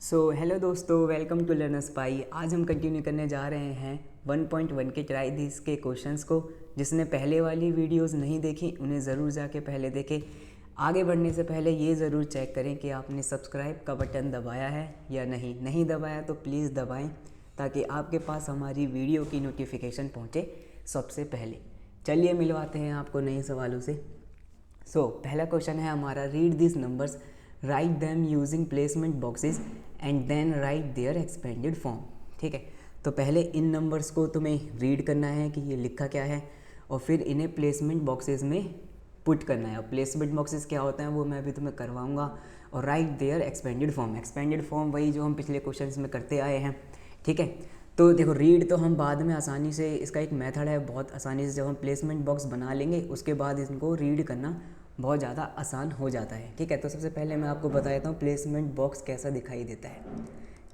Hello दोस्तों, welcome to learners पाई। आज हम कंटिन्यू करने जा रहे हैं 1.1 के ट्राई दिस के क्वेश्चंस को। जिसने पहले वाली वीडियोस नहीं देखी उन्हें ज़रूर जाके पहले देखें। आगे बढ़ने से पहले ये ज़रूर चेक करें कि आपने सब्सक्राइब का बटन दबाया है या नहीं दबाया तो प्लीज़ दबाएं ताकि आपके पास हमारी वीडियो की नोटिफिकेशन पहुँचे सबसे पहले। चलिए मिलवाते हैं आपको नए सवालों से। पहला क्वेश्चन है हमारा, read this numbers, write them using placement boxes and then write their expanded form. ठीक है, तो पहले इन नंबर्स को तुम्हें रीड करना है कि ये लिखा क्या है और फिर इन्हें प्लेसमेंट बॉक्सेस में पुट करना है। और प्लेसमेंट बॉक्सेस क्या होते हैं वो मैं अभी तुम्हें करवाऊंगा। और write their expanded form, expanded form वही जो हम पिछले क्वेश्चंस में करते आए हैं। ठीक है, तो देखो रीड तो हम बाद में आसानी से, इसका एक मेथड है बहुत आसानी से, जब हम प्लेसमेंट बॉक्स बना लेंगे उसके बाद इनको रीड करना बहुत ज़्यादा आसान हो जाता है। ठीक है, तो सबसे पहले मैं आपको बता देता हूँ प्लेसमेंट बॉक्स कैसा दिखाई देता है।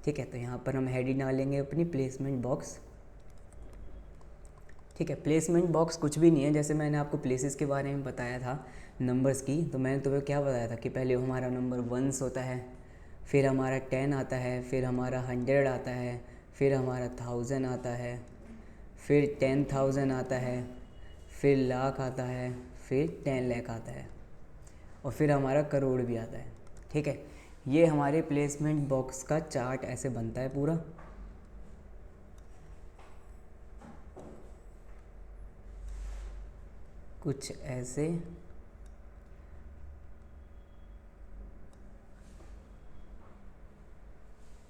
ठीक है, तो यहाँ पर हम हेडिंग डालेंगे अपनी प्लेसमेंट बॉक्स। ठीक है, प्लेसमेंट बॉक्स कुछ भी नहीं है। जैसे मैंने आपको प्लेसेस के बारे में बताया था नंबर्स की, तो मैंने तुम्हें क्या बताया था कि पहले हमारा नंबर 1 होता है, फिर हमारा 10 आता है, फिर हमारा 100 आता है, फिर हमारा 1000 आता है, फिर 10,000 आता है, फिर लाख आता है, फिर 10 लाख आता है और फिर हमारा करोड़ भी आता है। ठीक है, ये हमारे प्लेसमेंट बॉक्स का चार्ट ऐसे बनता है पूरा। कुछ ऐसे।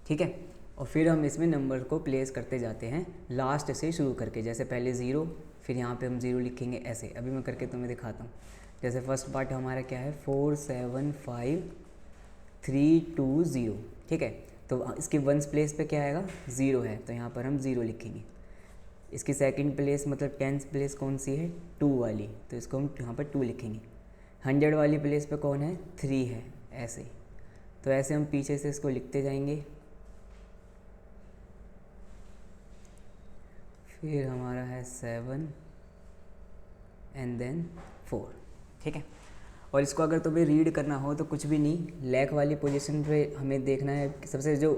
ठीक है, और फिर हम इसमें नंबर को प्लेस करते जाते हैं लास्ट से शुरू करके। जैसे पहले 0, फिर यहाँ पे हम 0 लिखेंगे ऐसे। अभी मैं करके तुम्हें दिखाता हूँ। जैसे फर्स्ट पार्ट हमारा क्या है, 475,320। ठीक है, तो इसकी वंस प्लेस पे क्या आएगा, 0 है, तो यहाँ पर हम 0 लिखेंगे। इसकी सेकंड प्लेस मतलब 10th प्लेस कौन सी है, 2 वाली, तो इसको हम यहाँ पर 2 लिखेंगे। 100 वाली प्लेस पे कौन है, 3 है, ऐसे। तो ऐसे हम पीछे से इसको लिखते जाएंगे। फिर हमारा है 7 एंड देन 4। ठीक है, और इसको अगर तुम्हें रीड करना हो तो कुछ भी नहीं, लैक वाली पोजीशन पे हमें देखना है। सबसे जो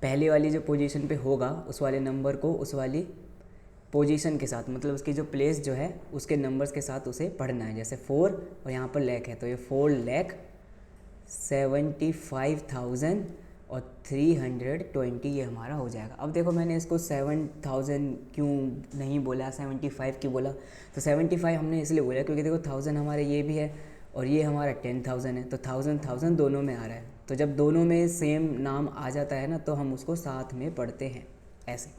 पहले वाली जो पोजीशन पे होगा उस वाले नंबर को उस वाली पोजीशन के साथ, मतलब उसकी जो प्लेस जो है उसके नंबर्स के साथ उसे पढ़ना है। जैसे 4 और यहाँ पर लैक है, तो ये 4,75,000 और 320 ये हमारा हो जाएगा। अब देखो मैंने इसको 7,000 क्यों नहीं बोला, 75 क्यों बोला, तो 75 हमने इसलिए बोला क्योंकि देखो 1000 हमारे ये भी है और ये हमारा 10,000 है, तो 1000 दोनों में आ रहा है। तो जब दोनों में सेम नाम आ जाता है ना तो हम उसको साथ में पढ़ते हैं ऐसे।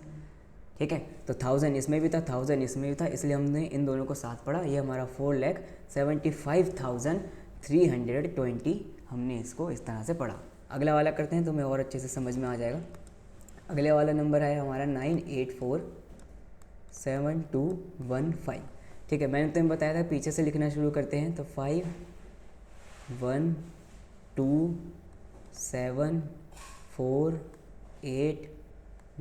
ठीक है, तो 1000 इसमें भी था, 1000 इसमें भी था, इसलिए हमने इन दोनों को साथ पढ़ा। ये हमारा 4,75,320 हमने इसको इस तरह से पढ़ा। अगला वाला करते हैं तो हमें और अच्छे से समझ में आ जाएगा। अगले वाला नंबर है हमारा 984,7215। ठीक है, मैंने तुम्हें बताया था पीछे से लिखना शुरू करते हैं, तो 5 1 2 7 4 8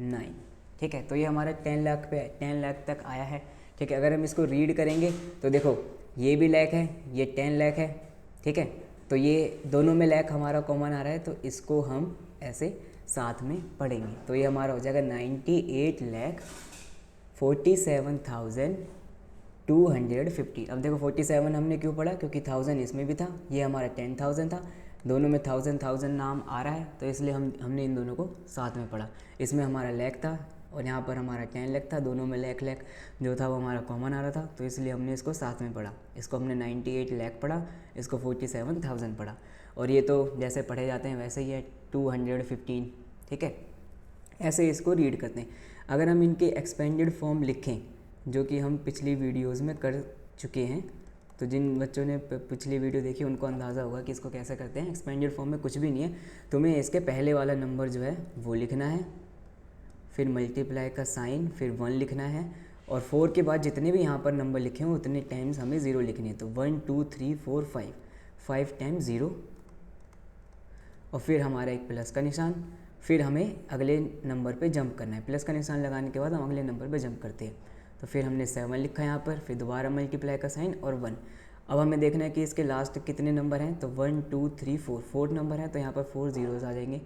9। ठीक है, तो ये हमारा 10 लाख पे 10 लाख तक आया है। ठीक है, अगर हम इसको रीड करेंगे तो देखो ये भी लाख है, ये 10 लाख है। ठीक है, तो ये दोनों में लाख हमारा कॉमन आ रहा है, तो इसको हम ऐसे साथ में पढ़ेंगे। तो ये हमारा हो जाएगा 98,47,250। अब देखो 47 हमने क्यों पढ़ा, क्योंकि 1000 इसमें भी था, ये हमारा 10,000 था, दोनों में 1000 नाम आ रहा है, तो इसलिए हमने इन दोनों को साथ में पढ़ा। इसमें हमारा लाख था और यहाँ पर हमारा 10 लाख था, दोनों में लाख लाख जो था वो हमारा कॉमन आ रहा था, तो इसलिए हमने इसको साथ में पढ़ा। इसको हमने 98 लाख पढ़ा, इसको 47,000 पढ़ा। और ये तो जैसे पढ़े जाते हैं वैसे ही है, 215। ठीक है, ऐसे इसको रीड करते हैं। अगर हम इनके एक्सपेंडेड फॉर्म लिखें, जो कि हम पिछली वीडियोज़ में कर चुके हैं, तो जिन बच्चों ने पिछली वीडियो देखी उनको अंदाज़ा होगा कि इसको कैसे करते हैं। एक्सपेंडेड फॉर्म में कुछ भी नहीं है, तुम्हें इसके पहले वाला नंबर जो है वो लिखना है, फिर मल्टीप्लाई का साइन, फिर 1 लिखना है, और 4 के बाद जितने भी यहाँ पर नंबर लिखे हों उतने टाइम्स हमें 0 लिखने हैं। तो 1 2 3 4 5 टाइम्स 0, और फिर हमारा एक प्लस का निशान, फिर हमें अगले नंबर पे जंप करना है। प्लस का निशान लगाने के बाद हम अगले नंबर पे जंप करते हैं। तो फिर हमने 7 लिखा यहाँ पर, फिर दोबारा मल्टीप्लाई का साइन और 1। अब हमें देखना है कि इसके लास्ट कितने नंबर हैं, तो 1 2 3 4 4 नंबर है, तो यहाँ पर 4 ज़ीरोज़ आ जाएंगे।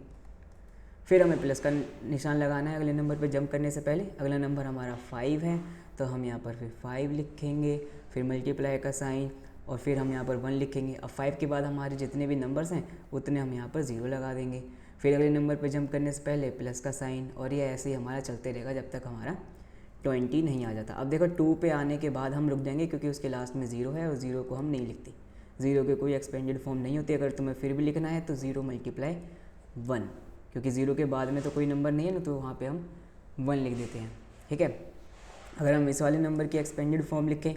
फिर हमें प्लस का निशान लगाना है अगले नंबर पे जंप करने से पहले। अगला नंबर हमारा 5 है तो हम यहाँ पर फिर 5 लिखेंगे, फिर मल्टीप्लाई का साइन और फिर हम यहाँ पर 1 लिखेंगे। अब 5 के बाद हमारे जितने भी नंबर्स हैं उतने हम यहाँ पर 0 लगा देंगे। फिर अगले नंबर पे जंप करने से पहले प्लस का साइन और ये ऐसे ही हमारा चलते रहेगा जब तक हमारा 20 नहीं आ जाता। अब देखो 2 पे आने के बाद हम रुक जाएंगे क्योंकि उसके लास्ट में 0 है और 0 को हम नहीं लिखते, 0 के कोई एक्सपेंडेड फॉर्म नहीं होती। अगर तुम्हें फिर भी लिखना है तो 0 मल्टीप्लाई 1, क्योंकि 0 के बाद में तो कोई नंबर नहीं है ना, तो वहाँ पे हम 1 लिख देते हैं। ठीक है, अगर हम इस वाले नंबर की एक्सपेंडेड फॉर्म लिखें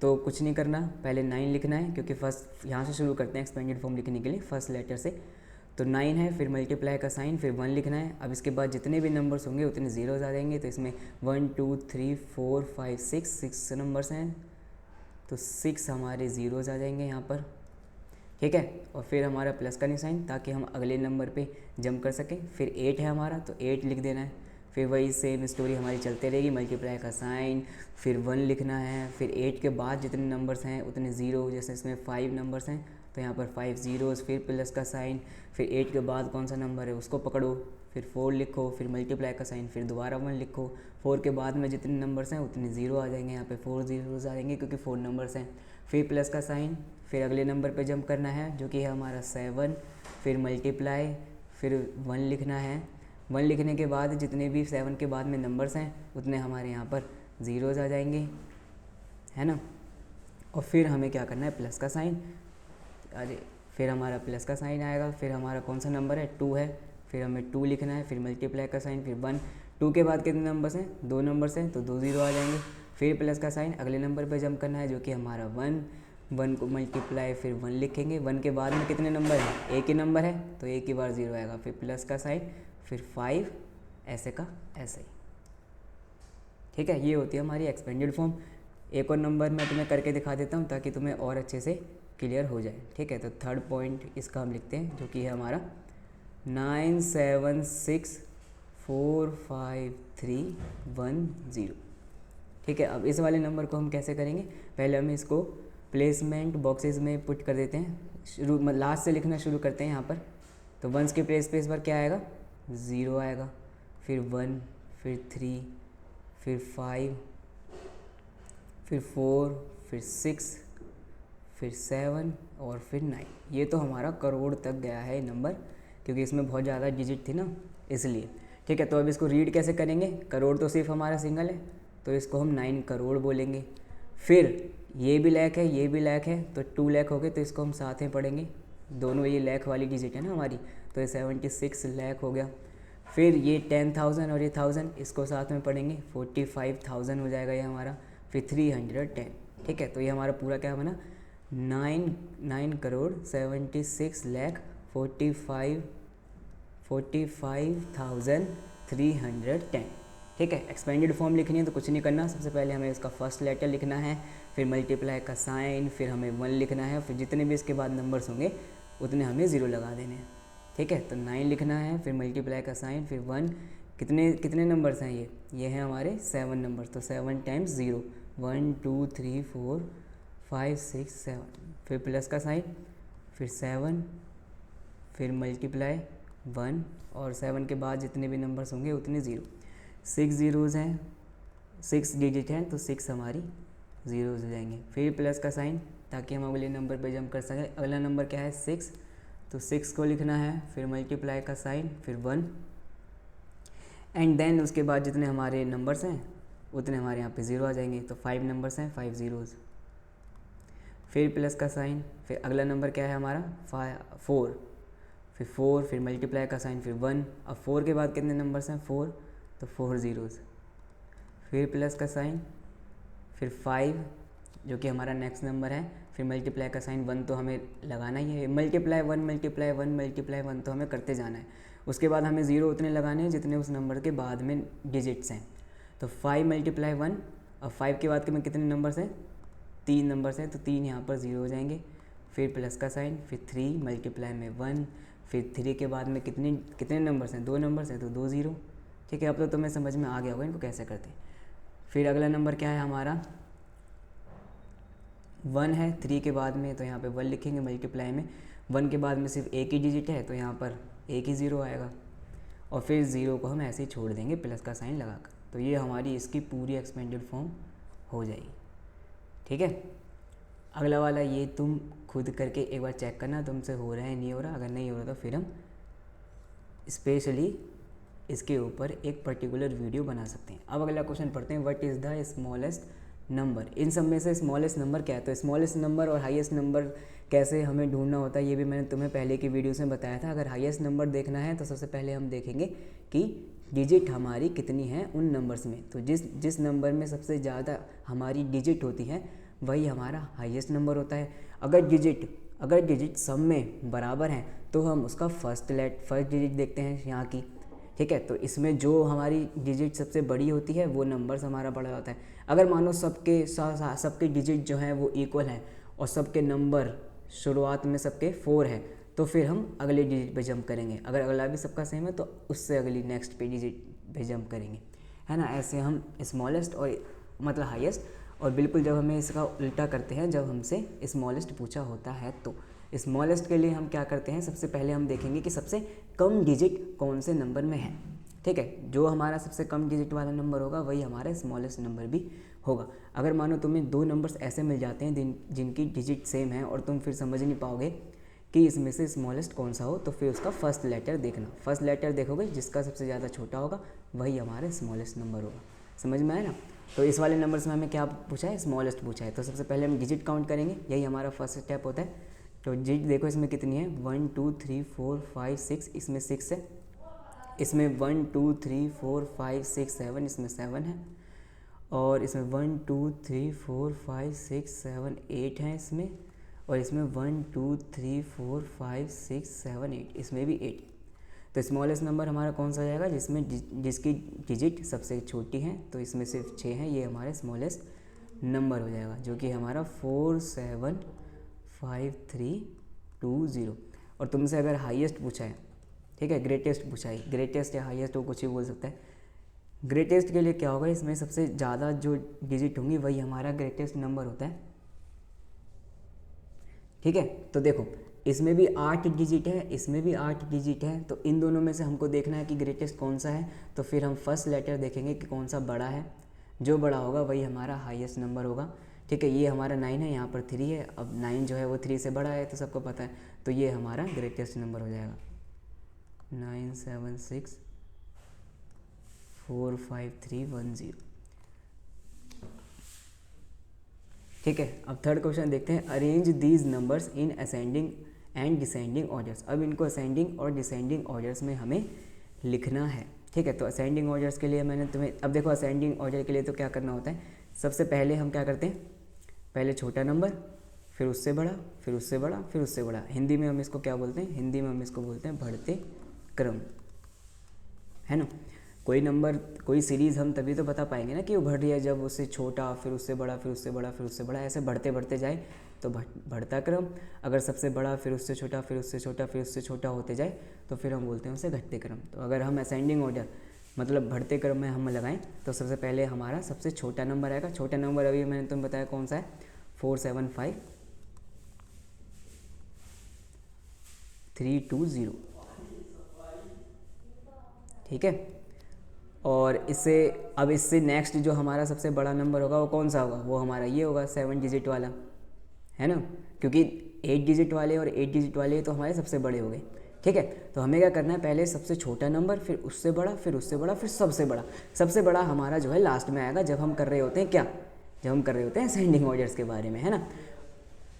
तो कुछ नहीं करना, पहले 9 लिखना है क्योंकि फर्स्ट यहाँ से शुरू करते हैं एक्सपेंडेड फॉर्म लिखने के लिए फर्स्ट लेटर से। तो 9 है, फिर मल्टीप्लाई का साइन, फिर 1 लिखना है। अब इसके बाद जितने भी नंबर्स होंगे उतने ज़ीरोज़ आ जाएंगे। तो इसमें 1 2 3 4 5 6 नंबर्स हैं तो 6 हमारे ज़ीरोज़ आ जाएंगे यहाँ पर। ठीक है, और फिर हमारा प्लस का निशान ताकि हम अगले नंबर पे जंप कर सकें। फिर 8 है हमारा तो 8 लिख देना है। फिर वही सेम स्टोरी हमारी चलते रहेगी, मल्टीप्लाई का साइन, फिर 1 लिखना है। फिर 8 के बाद जितने नंबर्स हैं उतने 0, जैसे इसमें 5 नंबर्स हैं तो यहाँ पर 5 ज़ीरोज़, फिर प्लस का साइन, फिर 8 के बाद कौन सा नंबर है उसको पकड़ो, फिर 4 लिखो, फिर मल्टीप्लाई का साइन, फिर दोबारा 1 लिखो। 4 के बाद में जितने नंबर्स हैं उतने 0 आ जाएंगे, यहाँ पे 4 ज़ीरोज़ आ जाएंगे क्योंकि 4 नंबर्स हैं। फिर प्लस का साइन, फिर अगले नंबर पे जंप करना है जो कि है हमारा 7, फिर मल्टीप्लाई, फिर 1 लिखना है। 1 लिखने के बाद जितने भी 7 के बाद में नंबर्स हैं उतने हमारे यहाँ पर ज़ीरोज़ आ जाएंगे, है ना। और फिर हमें क्या करना है, प्लस का साइन, अरे फिर हमारा प्लस का साइन आएगा। फिर हमारा कौन सा नंबर है, 2 है, फिर हमें 2 लिखना है, फिर मल्टीप्लाई का साइन, फिर 1। 2 के बाद कितने नंबर्स हैं, 2 नंबर्स हैं तो 2 0 आ जाएंगे। फिर प्लस का साइन, अगले नंबर पे जंप करना है जो कि हमारा 1 को मल्टीप्लाई, फिर 1 लिखेंगे। 1 के बाद में कितने नंबर हैं, एक ही नंबर है तो एक ही बार 0 आएगा। फिर प्लस का साइन, फिर 5, ऐसे का ऐसे ही। ठीक है, ये होती है हमारी एक्सपेंडेड फॉर्म। एक और नंबर मैं तुम्हें करके दिखा देता हूँ ताकि तुम्हें और अच्छे से क्लियर हो जाए। ठीक है, तो थर्ड पॉइंट इसका हम लिखते हैं जो कि है हमारा 9 7 6 4 5 3 1 0। ठीक है, अब इस वाले नंबर को हम कैसे करेंगे, पहले हम इसको प्लेसमेंट बॉक्सेस में पुट कर देते हैं। लास्ट से लिखना शुरू करते हैं यहाँ पर। तो 1 के प्लेस पे इस बार क्या आएगा, 0 आएगा, फिर 1, फिर 3, फिर 5, फिर 4, फिर 6, फिर 7 और फिर 9। ये तो हमारा करोड़ तक गया है नंबर, क्योंकि इसमें बहुत ज़्यादा डिजिट थी ना इसलिए। ठीक है, तो अब इसको रीड कैसे करेंगे, करोड़ तो सिर्फ हमारा सिंगल है तो इसको हम 9 करोड़ बोलेंगे। फिर ये भी लाख है, ये भी लाख है तो 2 लाख हो गए तो इसको हम साथ में पढ़ेंगे, दोनों ये लाख वाली डिजिट है ना हमारी, तो ये 76 लाख हो गया। फिर ये 10,000 और ये 1000 इसको साथ में पढ़ेंगे, 45,000 हो जाएगा ये हमारा। फिर 310। ठीक है, तो ये हमारा पूरा क्या बना, 9 करोड़ 76 लाख 45,310। ठीक है, एक्सपेंडेड फॉर्म लिखनी है तो कुछ नहीं करना, सबसे पहले हमें इसका फर्स्ट लेटर लिखना है, फिर मल्टीप्लाई का साइन, फिर हमें 1 लिखना है, फिर जितने भी इसके बाद नंबर्स होंगे उतने हमें 0 लगा देने हैं। ठीक है, तो 9 लिखना है, फिर मल्टीप्लाई का साइन, फिर 1। कितने नंबर्स हैं ये हैं हमारे 7 नंबर्स, तो 7 टाइम्स 0, 1 2 3 4 5 6 7। फिर प्लस का साइन, फिर 7, फिर मल्टीप्लाई 1 और 7 के बाद जितने भी नंबर्स होंगे उतने 0। 6 ज़ीरोज़ हैं, 6 डिजिट हैं तो 6 हमारी ज़ीरोज़ हो जाएंगे। फिर प्लस का साइन ताकि हम अगले नंबर पे जंप कर सकें। अगला नंबर क्या है, 6, तो 6 को लिखना है, फिर मल्टीप्लाई का साइन, फिर 1 एंड देन उसके बाद जितने हमारे नंबर्स हैं उतने हमारे यहाँ पे 0 आ जाएंगे। तो 5 नंबर्स हैं, 5 ज़ीरोज़, फिर प्लस का साइन, फिर अगला नंबर क्या है हमारा 4, फिर 4, फिर मल्टीप्लाई का साइन, फिर 1। अब 4 के बाद कितने नंबर्स हैं, 4, तो 4 ज़ीरोज़, फिर प्लस का साइन, फिर 5 जो कि हमारा नेक्स्ट नंबर है, फिर मल्टीप्लाई का साइन, 1 तो हमें लगाना ही है, मल्टीप्लाई 1 मल्टीप्लाई 1 मल्टीप्लाई 1 तो हमें करते जाना है। उसके बाद हमें 0 उतने लगाने हैं जितने उस नंबर के बाद में डिजिट्स हैं। तो 5 मल्टीप्लाई 1, अब 5 के बाद के में कितने नंबर्स हैं, 3 नंबर्स हैं तो 3 यहाँ पर 0 हो जाएंगे। फिर प्लस का साइन, फिर 3 मल्टीप्लाई में 1, फिर 3 के बाद में कितने नंबर्स हैं, 2 नंबर्स हैं तो 2 0। ठीक है, अब तो तुम्हें समझ में आ गया होगा इनको कैसे करते हैं। फिर अगला नंबर क्या है हमारा 1 है, 3 के बाद में तो यहाँ पे 1 लिखेंगे, मल्टीप्लाई में 1 के बाद में सिर्फ एक ही डिजिट है तो यहाँ पर एक ही 0 आएगा। और फिर 0 को हम ऐसे ही छोड़ देंगे प्लस का साइन लगाकर। तो ये हमारी इसकी पूरी एक्सपेंडेड फॉर्म हो जाएगी। ठीक है, अगला वाला ये तुम खुद करके एक बार चेक करना तुमसे हो रहा है नहीं हो रहा। अगर नहीं हो रहा तो फिर हम स्पेशली इसके ऊपर एक पर्टिकुलर वीडियो बना सकते हैं। अब अगला क्वेश्चन पढ़ते हैं, what is the smallest number. इन सब में से स्मॉलेस्ट नंबर क्या है? तो स्मॉलेस्ट नंबर और हाईएस्ट नंबर कैसे हमें ढूंढना होता है ये भी मैंने तुम्हें पहले की वीडियोस में बताया था। अगर हाईएस्ट नंबर देखना है तो सबसे पहले हम देखेंगे कि डिजिट हमारी कितनी है उन नंबर्स में। तो जिस नंबर में सबसे ज़्यादा हमारी डिजिट होती है वही हमारा हाईएस्ट नंबर होता है। अगर डिजिट सब में बराबर हैं तो हम उसका फर्स्ट डिजिट देखते हैं यहाँ की। ठीक है, तो इसमें जो हमारी डिजिट सबसे बड़ी होती है वो नंबर्स हमारा बड़ा होता है। अगर मानो सबके डिजिट जो हैं वो इक्वल हैं और सबके नंबर शुरुआत में सबके 4 हैं तो फिर हम अगले डिजिट पे जंप करेंगे। अगर अगला भी सबका सेम है तो उससे अगली नेक्स्ट पे डिजिट पे जंप करेंगे, है ना। ऐसे हम स्मॉलेस्ट और मतलब हाईएस्ट, और बिल्कुल जब हमें इसका उल्टा करते हैं जब हमसे स्मॉलेस्ट पूछा होता है तो स्मॉलेस्ट के लिए हम क्या करते हैं, सबसे पहले हम देखेंगे कि सबसे कम डिजिट कौन से नंबर में है। ठीक है, जो हमारा सबसे कम डिजिट वाला नंबर होगा वही हमारा स्मॉलेस्ट नंबर भी होगा। अगर मानो तुम्हें 2 नंबर्स ऐसे मिल जाते हैं जिनकी डिजिट सेम है और तुम फिर समझ नहीं पाओगे कि इसमें से स्मॉलेस्ट कौन सा हो, तो फिर उसका फर्स्ट लेटर देखना। फर्स्ट लेटर देखोगे जिसका सबसे ज़्यादा छोटा होगा वही हमारा स्मॉलेस्ट नंबर होगा। समझ में आया ना। तो इस वाले नंबर्स में हमें क्या पूछा है, स्मॉलेस्ट पूछा है। तो सबसे पहले हम डिजिट काउंट करेंगे, यही हमारा फर्स्ट स्टेप होता है। तो डिजिट देखो इसमें कितनी है, 1 2 3 4 5 6, इसमें 6 है। इसमें 1 2 3 4 5 6 7, इसमें 7 है। और इसमें 1 2 3 4 5 6 7 8 है इसमें। और इसमें 1 2 3 4 5 6 7 8, इसमें भी 8। तो स्मॉलेस्ट नंबर हमारा कौन सा हो जाएगा, जिसकी डिजिट सबसे छोटी है। तो इसमें सिर्फ 6 है, ये हमारा स्मॉलेस्ट नंबर हो जाएगा, जो कि हमारा 475320। और तुमसे अगर हाईएस्ट पूछा है, ठीक है, ग्रेटेस्ट पूछा है, ग्रेटेस्ट या हाईएस्ट वो कुछ भी बोल सकता है। ग्रेटेस्ट के लिए क्या होगा, इसमें सबसे ज़्यादा जो डिजिट होंगी वही हमारा ग्रेटेस्ट नंबर होता है। ठीक है, तो देखो इसमें भी 8 डिजिट है, इसमें भी 8 डिजिट है। तो इन दोनों में से हमको देखना है कि ग्रेटेस्ट कौन सा है। तो फिर हम फर्स्ट लेटर देखेंगे कि कौन सा बड़ा है, जो बड़ा होगा वही हमारा हाईएस्ट नंबर होगा। ठीक है, ये हमारा 9 है, यहाँ पर 3 है। अब 9 जो है वो 3 से बड़ा है तो सबको पता है, तो ये हमारा ग्रेटेस्ट नंबर हो जाएगा 9764531 ठीक है, अब थर्ड क्वेश्चन देखते हैं, arrange these numbers in ascending and descending orders. अब इनको असेंडिंग और डिसेंडिंग ऑर्डर्स में हमें लिखना है। ठीक है, तो असेंडिंग ऑर्डर्स के लिए मैंने तुम्हें, अब देखो असेंडिंग ऑर्डर के लिए तो क्या करना होता है, सबसे पहले हम क्या करते हैं, पहले छोटा नंबर, फिर उससे बड़ा, फिर उससे बड़ा, फिर उससे बड़ा। हिंदी में हम इसको क्या बोलते हैं, हिंदी में हम इसको बोलते हैं बढ़ते क्रम, है ना। कोई नंबर, कोई सीरीज़ हम तभी तो बता पाएंगे ना कि वो बढ़ रही है, जब उससे छोटा, फिर उससे बड़ा, फिर उससे बड़ा, फिर उससे बड़ा, ऐसे बढ़ते बढ़ते जाए तो बढ़ता क्रम। अगर सबसे बड़ा, फिर उससे छोटा, फिर उससे छोटा, फिर उससे छोटा होते जाए तो फिर हम बोलते हैं उसे घटते क्रम। तो अगर हम असेंडिंग ऑर्डर मतलब बढ़ते क्रम में हम लगाएं तो सबसे पहले हमारा सबसे छोटा नंबर आएगा। छोटा नंबर अभी मैंने तुम्हें बताया कौन सा है, 475320। ठीक है, और इससे नेक्स्ट जो हमारा सबसे बड़ा नंबर होगा वो कौन सा होगा, वो हमारा ये होगा 7 डिजिट वाला, है ना, क्योंकि 8 डिजिट वाले और 8 डिजिट वाले तो हमारे सबसे बड़े हो गए। ठीक है, तो हमें क्या करना है, पहले सबसे छोटा नंबर, फिर उससे बड़ा, फिर उससे बड़ा, फिर सबसे बड़ा। सबसे बड़ा हमारा जो है लास्ट में आएगा, जब हम कर रहे होते हैं क्या, जब हम कर रहे होते हैं असेंडिंग ऑर्डर्स के बारे में, है ना।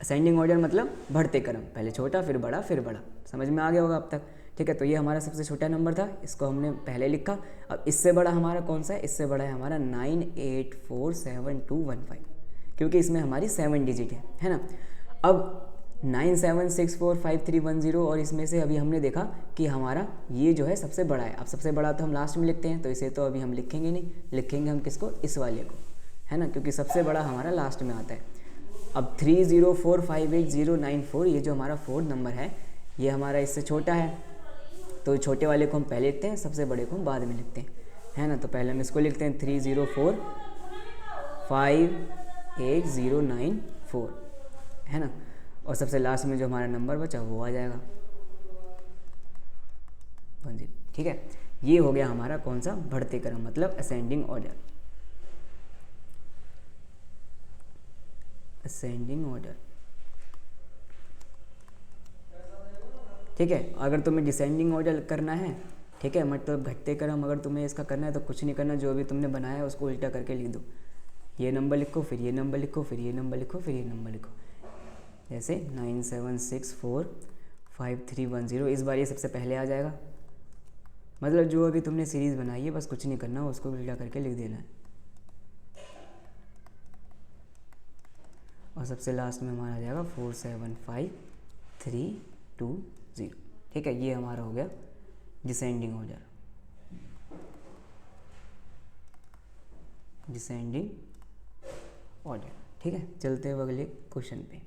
असेंडिंग ऑर्डर मतलब बढ़ते क्रम, पहले छोटा फिर बड़ा फिर बड़ा। समझ में आ गया होगा अब तक। ठीक है, तो ये हमारा सबसे छोटा नंबर था, इसको हमने पहले लिखा। अब इससे बड़ा हमारा कौन सा है, इससे बड़ा है हमारा 984721, क्योंकि इसमें हमारी 7 डिजिट है ना। अब 97645310, और इसमें से अभी हमने देखा कि हमारा ये जो है सबसे बड़ा है। अब सबसे बड़ा तो हम लास्ट में लिखते हैं, तो इसे तो अभी हम लिखेंगे नहीं, लिखेंगे हम किसको, इस वाले को, है ना, क्योंकि सबसे बड़ा हमारा लास्ट में आता है। अब 30458094, ये जो हमारा 4th नंबर है, ये हमारा इससे छोटा है, तो छोटे वाले को हम पहले लिखते हैं, सबसे बड़े को हम बाद में लिखते हैं, है ना। तो पहले हम इसको लिखते हैं 30458094, है ना। और सबसे लास्ट में जो हमारा नंबर बचा वो आ जाएगा 10। ठीक है, ये हो गया हमारा कौन सा, बढ़ते क्रम, मतलब असेंडिंग ऑर्डर, असेंडिंग ऑर्डर। ठीक है, अगर तुम्हें डिसेंडिंग ऑर्डर करना है, ठीक है, मतलब घटते क्रम अगर तुम्हें इसका करना है तो कुछ नहीं करना, जो भी तुमने बनाया है उसको उल्टा करके लिख दो। ये नंबर लिखो, फिर ये नंबर लिखो, फिर ये नंबर लिखो, फिर ये नंबर लिखो, जैसे 97645310। इस बार ये सबसे पहले आ जाएगा, मतलब जो अभी तुमने सीरीज़ बनाई है बस कुछ नहीं करना, उसको उल्टा करके लिख देना है। और सबसे लास्ट में हमारा आ जाएगा 475320। ठीक है, ये हमारा हो गया डिसेंडिंग ऑर्डर, डिसेंडिंग ऑर्डर। ठीक है, चलते हैं अगले क्वेश्चन पे।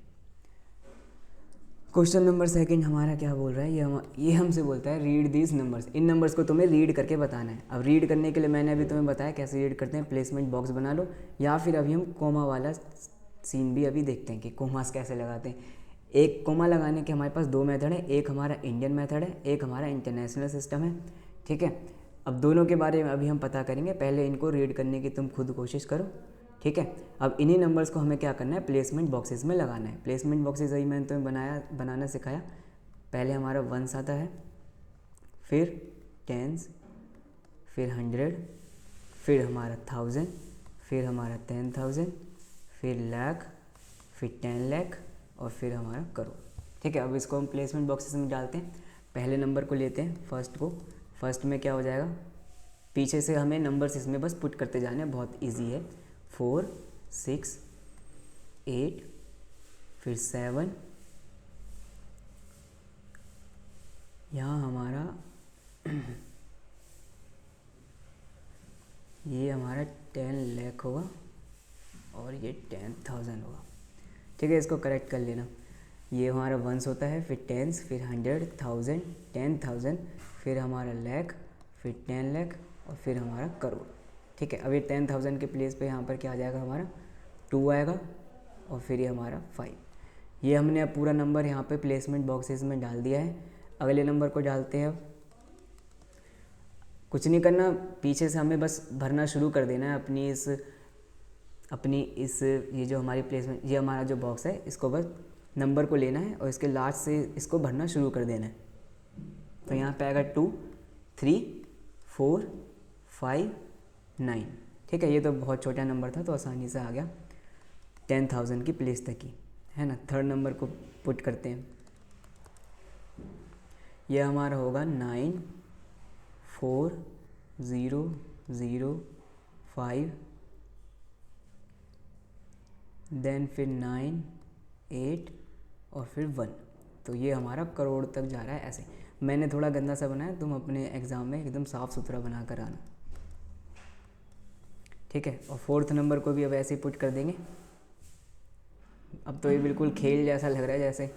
क्वेश्चन नंबर सेकंड हमारा क्या बोल रहा है, ये हमसे बोलता है read these numbers. In numbers को तुम्हें रीड करके बताना है। अब रीड करने के लिए मैंने अभी तुम्हें बताया कैसे रीड करते हैं, प्लेसमेंट बॉक्स बना लो, या फिर अभी हम कोमा वाला सीन भी अभी देखते हैं कि कोमास कैसे लगाते हैं। एक कोमा लगाने के हमारे पास दो मेथड है, एक हमारा इंडियन मेथड है, एक हमारा इंटरनेशनल सिस्टम है। ठीक है, अब दोनों के बारे में अभी हम पता करेंगे, पहले इनको रीड करने की तुम खुद कोशिश करो। ठीक है, अब इन्हीं नंबर्स को हमें क्या करना है, प्लेसमेंट बॉक्सेस में लगाना है। प्लेसमेंट बॉक्सेस अभी मैंने तुम्हें बनाना सिखाया। पहले हमारा 1s आता है, फिर 10s, फिर 100, फिर हमारा 1000, फिर हमारा 10,000, फिर लाख, फिर 10 लाख, और फिर हमारा करोड़। ठीक है, अब इसको हम प्लेसमेंट बॉक्सेस में डालते हैं। पहले नंबर को लेते हैं, फर्स्ट को। फर्स्ट में क्या हो जाएगा, पीछे से हमें नंबर्स इसमें बस पुट करते जाने हैं, बहुत इजी है। 4, 6, 8, फिर 7, यहाँ हमारा ये हमारा 10 लाख होगा और ये 10,000 होगा। ठीक है, इसको करेक्ट कर लेना। ये हमारा 1s होता है, फिर 10s, फिर 100, 1000, 10,000, फिर हमारा लाख, फिर 10 लाख, और फिर हमारा करोड़। ठीक है, अब ये 10,000 के प्लेस पे यहाँ पर क्या आ जाएगा, हमारा 2 आएगा, और फिर ये हमारा 5। ये हमने अब पूरा नंबर यहाँ पे प्लेसमेंट बॉक्सेस में डाल दिया है। अगले नंबर को डालते हैं। अब कुछ नहीं करना, पीछे से हमें बस भरना शुरू कर देना है अपनी इस ये जो हमारी प्लेसमेंट, ये हमारा जो बॉक्स है, इसको बस नंबर को लेना है और इसके लास्ट से इसको भरना शुरू कर देना है। तो यहाँ पे आएगा 2, 3, 4, 5, 9। ठीक है, ये तो बहुत छोटा नंबर था तो आसानी से आ गया 10,000 की प्लेस तक ही, है ना। थर्ड नंबर को पुट करते हैं। ये हमारा होगा 9, 4, 0, 0, 5, देन फिर 9, 8, और फिर 1। तो ये हमारा करोड़ तक जा रहा है। ऐसे मैंने थोड़ा गंदा सा बनाया, तुम अपने एग्ज़ाम में एकदम साफ़ सुथरा बना कर आना। ठीक है, और फोर्थ नंबर को भी अब ऐसे ही पुट कर देंगे। अब तो ये बिल्कुल खेल जैसा लग रहा है, जैसे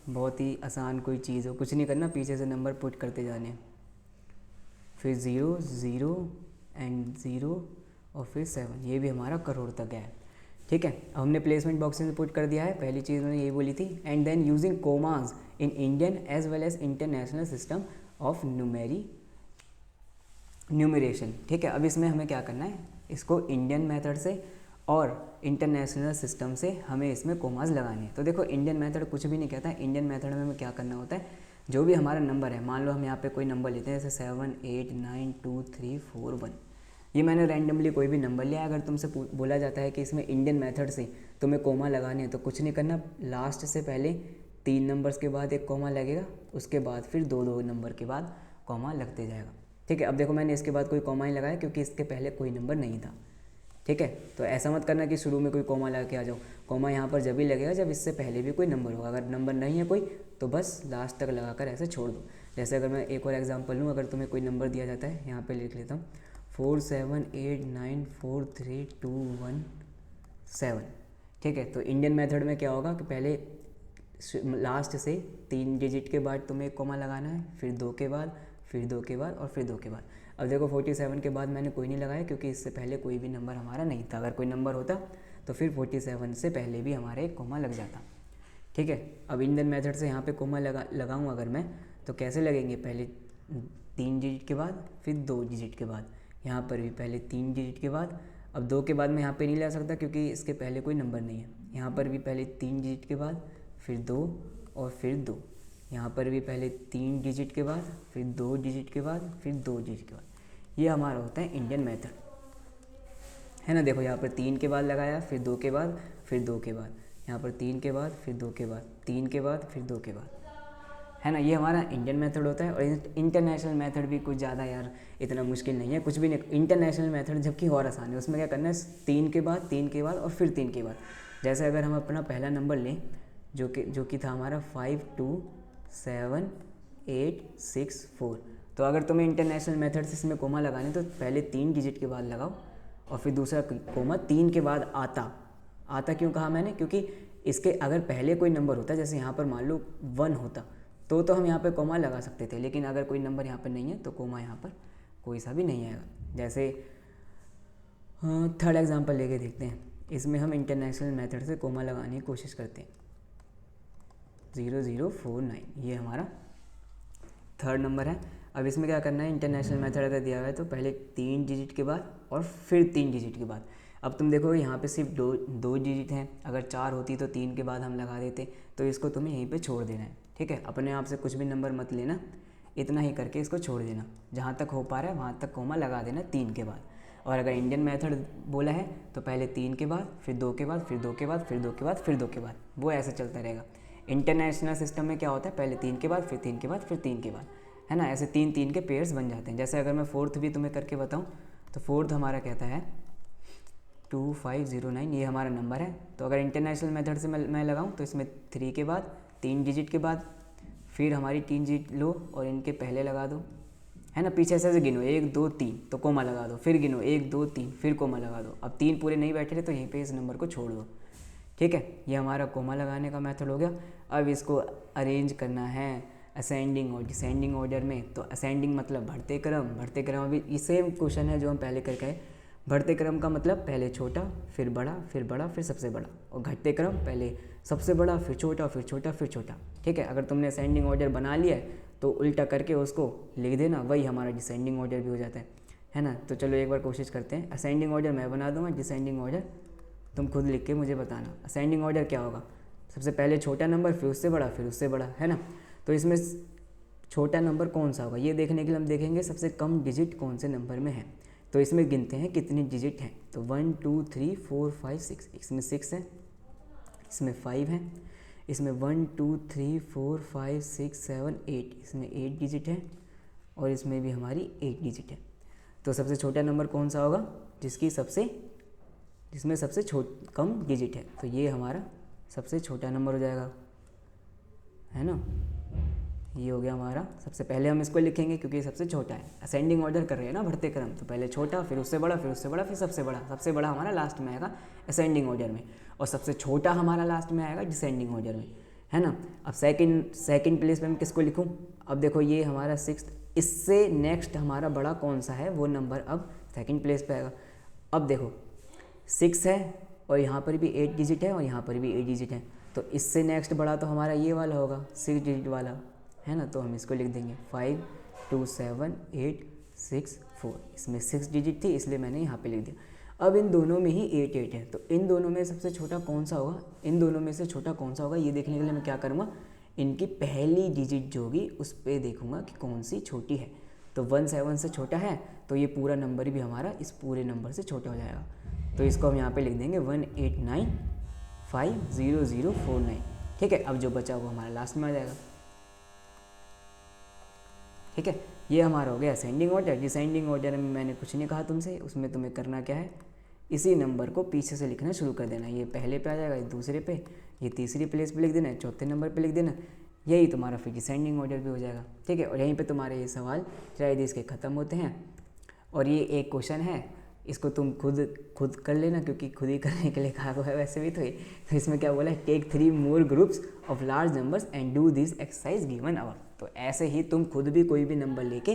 बहुत ही आसान कोई चीज़ हो। कुछ नहीं करना, पीछे से नंबर पुट करते जाने, फिर 0, 0 एंड 0, और फिर 7। ये भी हमारा करोड़ तक है। ठीक है, अब हमने प्लेसमेंट बॉक्स में पुट कर दिया है। पहली चीज़ मैंने यही बोली थी, and then using commas in Indian as well as international system of numeration. ठीक है, अब इसमें हमें क्या करना है, इसको इंडियन मेथड से और इंटरनेशनल सिस्टम से हमें इसमें कोमास लगाने हैं। तो देखो, इंडियन मेथड कुछ भी नहीं कहता है। इंडियन मेथड में हमें क्या करना होता है, जो भी हमारा नंबर है, मान लो हम यहाँ पे कोई नंबर लेते हैं, जैसे 7, 8, 9, 2, 3, 4, 1। ये मैंने रैंडमली कोई भी नंबर लिया। अगर तुमसे बोला जाता है कि इसमें इंडियन मेथड से तुम्हें कोमा लगाने हैं, तो कुछ नहीं करना, लास्ट से पहले 3 नंबर्स के बाद एक कोमा लगेगा, उसके बाद फिर 2 नंबर के बाद कोमा लगते जाएगा। ठीक है, अब देखो मैंने इसके बाद कोई कोमा ही लगाया क्योंकि इसके पहले कोई नंबर नहीं था। ठीक है, तो ऐसा मत करना कि शुरू में कोई कोमा लगा के आ जाओ। कोमा यहाँ पर जब भी लगेगा जब इससे पहले भी कोई नंबर होगा। अगर नंबर नहीं है कोई तो बस लास्ट तक लगाकर ऐसे छोड़ दो। जैसे अगर मैं एक और एग्जांपल लूँ, अगर तुम्हें कोई नंबर दिया जाता है, यहाँ पे लिख लेता हूँ 4, 7, 8, 9, 4, 3, 2, 1, 7। ठीक है, तो इंडियन मेथड में क्या होगा कि पहले लास्ट से 3 डिजिट के बाद तुम्हें एक कोमा लगाना है, फिर 2 के बाद, फिर 2 के बाद, और फिर 2 के बाद। अब देखो 47 के बाद मैंने कोई नहीं लगाया क्योंकि इससे पहले कोई भी नंबर हमारा नहीं था। अगर कोई नंबर होता तो फिर 47 से पहले भी हमारे एक कोमा लग जाता। ठीक है, अब इंडियन मेथड से यहाँ पे कोमा लगाऊँ अगर मैं, तो कैसे लगेंगे, पहले 3 डिजिट के बाद, फिर 2 डिजिट के बाद, यहाँ पर भी पहले 3 डिजिट के बाद, अब 2 के बाद मैं यहाँ पे नहीं ला सकता क्योंकि इसके पहले कोई नंबर नहीं है। यहाँ पर भी पहले 3 डिजिट के बाद, फिर 2 और फिर 2, यहाँ पर भी पहले 3 डिजिट के बाद, फिर 2 डिजिट के बाद, फिर 2 डिजिट के बाद। ये हमारा होता है इंडियन मेथड, है ना। देखो यहाँ पर 3 के बाद लगाया, फिर 2 के बाद, फिर 2 के बाद, यहाँ पर 3 के बाद, फिर 2 के बाद, 3 के बाद, फिर 2 के बाद, है ना। ये हमारा इंडियन मेथड होता है। और इंटरनेशनल मेथड भी कुछ ज़्यादा यार इतना मुश्किल नहीं है, कुछ भी नहीं। इंटरनेशनल मेथड जबकि और आसान है, उसमें क्या करना है, 3 के बाद, 3 के बाद और फिर 3 के बाद। जैसे अगर हम अपना पहला नंबर लें जो कि था हमारा 52786 तो अगर तुम्हें इंटरनेशनल मेथड से इसमें कोमा लगाने तो पहले 3 डिजिट के बाद लगाओ और फिर दूसरा कोमा 3 के बाद आता क्यों कहा मैंने, क्योंकि इसके अगर पहले कोई नंबर होता, जैसे यहाँ पर मान लो 1 होता तो हम यहाँ पे कोमा लगा सकते थे, लेकिन अगर कोई नंबर यहाँ पर नहीं है तो कोमा यहाँ पर कोई सा भी नहीं आएगा। जैसे थर्ड एग्जांपल लेके देखते हैं, इसमें हम इंटरनेशनल मेथड से कोमा लगाने की कोशिश करते हैं। 0049 ये हमारा थर्ड नंबर है। अब इसमें क्या करना है, इंटरनेशनल मेथड अगर दिया हुआ है तो पहले 3 डिजिट के बाद और फिर 3 डिजिट के बाद। अब तुम देखोगे यहाँ पे सिर्फ दो डिजिट हैं, अगर 4 होती तो 3 के बाद हम लगा देते, तो इसको तुम्हें यहीं पे छोड़ देना है, ठीक है। अपने आप से कुछ भी नंबर मत लेना, इतना ही करके इसको छोड़ देना, जहाँ तक हो पा रहा है वहाँ तक कोमा लगा देना 3 के बाद। और अगर इंडियन मेथड बोला है तो पहले 3 के बाद, फिर 2 के बाद, फिर 2 के बाद, फिर 2 के बाद, फिर 2 के बाद, वो ऐसे चलता रहेगा। इंटरनेशनल सिस्टम में क्या होता है, पहले 3 के बाद, फिर 3 के बाद, फिर 3 के बाद, है ना। ऐसे 3 के पेयर्स बन जाते हैं। जैसे अगर मैं फोर्थ भी तुम्हें करके बताऊँ तो फोर्थ हमारा कहता है 2509, ये हमारा नंबर है। तो अगर इंटरनेशनल मेथड से मैं लगाऊं तो इसमें 3 के बाद, 3 डिजिट के बाद, फिर हमारी 3 डिजिट लो और इनके पहले लगा दो, है ना। पीछे से गिनो 1 2 3 तो कोमा लगा दो, फिर गिनो 1 2 3 फिर कोमा लगा दो। अब 3 पूरे नहीं बैठे थे तो यहीं पे इस नंबर को छोड़ दो, ठीक है। ये हमारा कोमा लगाने का मेथड हो गया। अब इसको अरेंज करना है असेंडिंग और डिसेंडिंग ऑर्डर में। तो असेंडिंग मतलब बढ़ते क्रम अभी ये सेम क्वेश्चन है जो हम पहले करके आए। बढ़ते क्रम का मतलब पहले छोटा, फिर बड़ा, फिर बड़ा, फिर सबसे बड़ा। और घटते क्रम पहले सबसे बड़ा, फिर छोटा, फिर छोटा, फिर छोटा, ठीक है। अगर तुमने असेंडिंग ऑर्डर बना लिया है तो उल्टा करके उसको लिख देना, वही हमारा डिसेंडिंग ऑर्डर भी हो जाता है ना। तो चलो एक बार कोशिश करते हैं। असेंडिंग ऑर्डर मैं बना दूंगा, डिसेंडिंग ऑर्डर तुम खुद लिख के मुझे बताना। असेंडिंग ऑर्डर क्या होगा, सबसे पहले छोटा नंबर, फिर उससे बड़ा, फिर उससे बड़ा, है ना। तो इसमें छोटा नंबर कौन सा होगा ये देखने के लिए हम देखेंगे सबसे कम डिजिट कौन से नंबर में है। तो इसमें गिनते हैं कितने डिजिट हैं। तो 1 2 3 4 5 6, इसमें 6 है, इसमें 5 है, इसमें 1 2 3 4 5 6 7 8, इसमें 8 डिजिट है और इसमें भी हमारी 8 डिजिट है। तो सबसे छोटा नंबर कौन सा होगा, जिसमें सबसे कम डिजिट है। तो ये हमारा सबसे छोटा नंबर हो जाएगा, है ना। ये हो गया हमारा, सबसे पहले हम इसको लिखेंगे क्योंकि ये सबसे छोटा है। असेंडिंग ऑर्डर कर रहे हैं ना, बढ़ते क्रम, तो पहले छोटा, फिर उससे बड़ा, फिर उससे बड़ा, फिर सबसे बड़ा। सबसे बड़ा हमारा लास्ट में आएगा असेंडिंग ऑर्डर में, और सबसे छोटा हमारा लास्ट में आएगा डिसेंडिंग ऑर्डर में, है ना। अब सेकंड प्लेस पे मैं किसको लिखूं, अब देखो ये हमारा 6th, इससे नेक्स्ट हमारा बड़ा कौन सा है वो नंबर अब सेकंड प्लेस पे आएगा। अब देखो 6 है और यहाँ पर भी 8 डिजिट है और यहाँ पर भी 8 डिजिट है, तो इससे नेक्स्ट बड़ा तो हमारा ये वाला होगा 6 डिजिट वाला, है ना। तो हम इसको लिख देंगे 5 2 7 8 6 4, इसमें 6 डिजिट थी इसलिए मैंने यहाँ पे लिख दिया। अब इन दोनों में ही 8 8 है, तो इन दोनों में सबसे छोटा कौन सा होगा, इन दोनों में से छोटा कौन सा होगा ये देखने के लिए मैं क्या करूँगा, इनकी पहली डिजिट जो होगी उस पर देखूँगा कि कौन सी छोटी है। तो 1 7 से छोटा है तो ये पूरा नंबर भी हमारा इस पूरे नंबर से छोटा हो जाएगा। तो इसको हम यहाँ पे लिख देंगे 189500049, ठीक है। अब जो बचा वो हमारा लास्ट में आ जाएगा, ठीक है। ये हमारा हो गया असेंडिंग ऑर्डर। डिसेंडिंग ऑर्डर में मैंने कुछ नहीं कहा तुमसे, उसमें तुम्हें करना क्या है, इसी नंबर को पीछे से लिखना शुरू कर देना। ये पहले पे आ जाएगा, ये दूसरे पे, ये तीसरी प्लेस पे लिख देना, चौथे नंबर पे लिख देना, यही तुम्हारा फिर डिसेंडिंग ऑर्डर भी हो जाएगा, ठीक है। और यहीं पे तुम्हारे ये सवाल शायद इसके ख़त्म होते हैं। और ये एक क्वेश्चन है, इसको तुम खुद कर लेना क्योंकि खुद ही करने के लिए कहा हुआ है वैसे भी। तो इसमें क्या बोला है, take 3 more groups of large numbers and do this exercise given above. तो ऐसे ही तुम खुद भी कोई भी नंबर लेके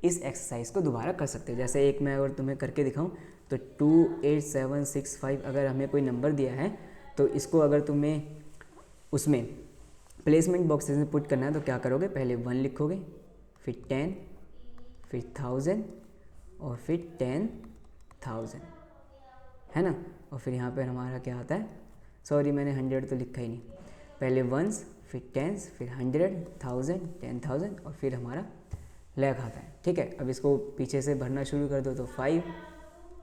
इस एक्सरसाइज को दोबारा कर सकते हो। जैसे एक मैं अगर तुम्हें करके दिखाऊं तो 28765 अगर हमें कोई नंबर दिया है तो इसको अगर तुम्हें उसमें प्लेसमेंट बॉक्सेस में पुट करना है तो क्या करोगे, पहले 1 लिखोगे, फिर 10, फिर 1000 और फिर 10,000, है ना। और फिर यहाँ पर हमारा क्या आता है, सॉरी मैंने 100 तो लिखा ही नहीं, पहले वंस फिर टेंस फिर 100, 1000, 10,000 और फिर हमारा लाख आता है। ठीक है, अब इसको पीछे से भरना शुरू कर दो तो 5,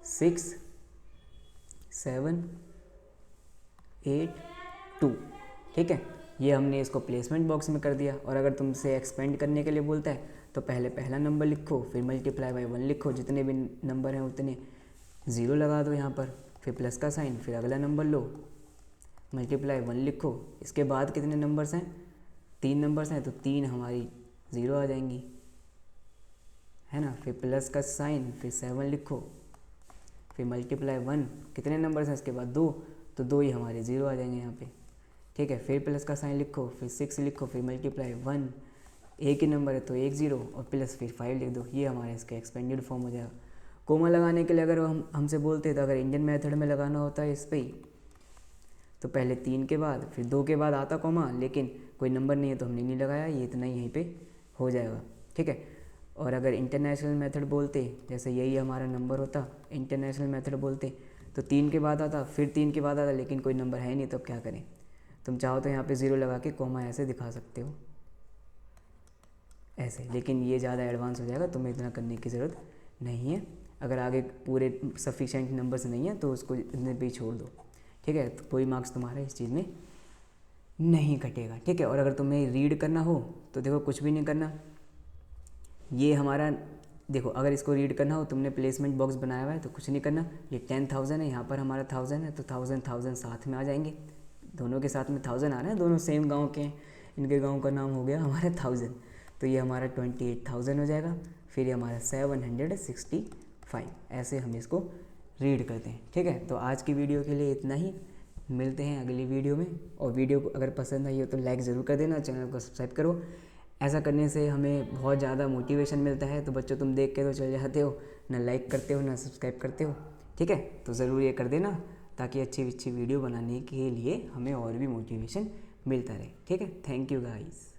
6, 7, 8, 2। ठीक है, ये हमने इसको प्लेसमेंट बॉक्स में कर दिया। और अगर तुमसे एक्सपेंड करने के लिए बोलता है तो पहले पहला नंबर लिखो, फिर मल्टीप्लाई बाय 1 लिखो, जितने भी नंबर हैं उतने 0 लगा दो यहाँ पर, फिर प्लस का साइन, फिर अगला नंबर लो, मल्टीप्लाई 1 लिखो। इसके बाद कितने नंबर्स हैं, 3 नंबर्स हैं, तो 3 हमारी 0 आ जाएंगी, है ना। फिर प्लस का साइन, फिर 7 लिखो, फिर मल्टीप्लाई 1, कितने नंबर्स हैं इसके बाद 2, तो 2 ही हमारे 0 आ जाएंगे यहाँ पे। ठीक है, फिर प्लस का साइन लिखो, फिर 6 लिखो, फिर मल्टीप्लाई 1, एक ही नंबर है तो 1 0 और प्लस फिर 5 लिख दो, ये हमारे इसका एक्सपेंडेड फॉर्म हो जाएगा। कोमा लगाने के लिए अगर हमसे बोलते तो अगर इंडियन मेथड में लगाना होता है इस पर ही, तो पहले 3 के बाद फिर 2 के बाद आता कोमा, लेकिन कोई नंबर नहीं है तो हमने नहीं लगाया, ये इतना ही यहीं पे हो जाएगा। ठीक है, और अगर इंटरनेशनल मेथड बोलते, जैसे यही हमारा नंबर होता, इंटरनेशनल मेथड बोलते तो 3 के बाद आता, फिर 3 के बाद आता, लेकिन कोई नंबर है नहीं तो अब क्या करें। तुम चाहो तो यहाँ पे 0 लगा के कोमा ऐसे दिखा सकते हो, ऐसे, लेकिन ये ज़्यादा एडवांस हो जाएगा, तुम्हें इतना करने की ज़रूरत नहीं है। अगर आगे पूरे सफिशेंट नंबर्स नहीं है तो उसको इतने पे ही छोड़ दो। ठीक है, तो कोई मार्क्स तुम्हारा इस चीज़ में नहीं कटेगा। ठीक है, और अगर तुम्हें रीड करना हो तो देखो कुछ भी नहीं करना, ये हमारा देखो, अगर इसको रीड करना हो, तुमने प्लेसमेंट बॉक्स बनाया हुआ है तो कुछ नहीं करना, ये 10,000 है, यहाँ पर हमारा 1000 है तो 1000 साथ में आ जाएंगे, दोनों के साथ में 1000 आ रहे हैं, दोनों सेम गांव के हैं, इनके गांव का नाम हो गया हमारा 1000, तो ये हमारा 28,000 हो जाएगा। फिर ये हमारा 765, ऐसे हम इसको रीड करते हैं। ठीक है, तो आज की वीडियो के लिए इतना ही, मिलते हैं अगली वीडियो में। और वीडियो को अगर पसंद आई हो तो लाइक ज़रूर कर देना, चैनल को सब्सक्राइब करो, ऐसा करने से हमें बहुत ज़्यादा मोटिवेशन मिलता है। तो बच्चों तुम देख के तो चले जाते हो, ना लाइक करते हो ना सब्सक्राइब करते हो। ठीक है, तो ज़रूर ये कर देना ताकि अच्छी अच्छी वीडियो बनाने के लिए हमें और भी मोटिवेशन मिलता रहे। ठीक है, थैंक यू गाइस।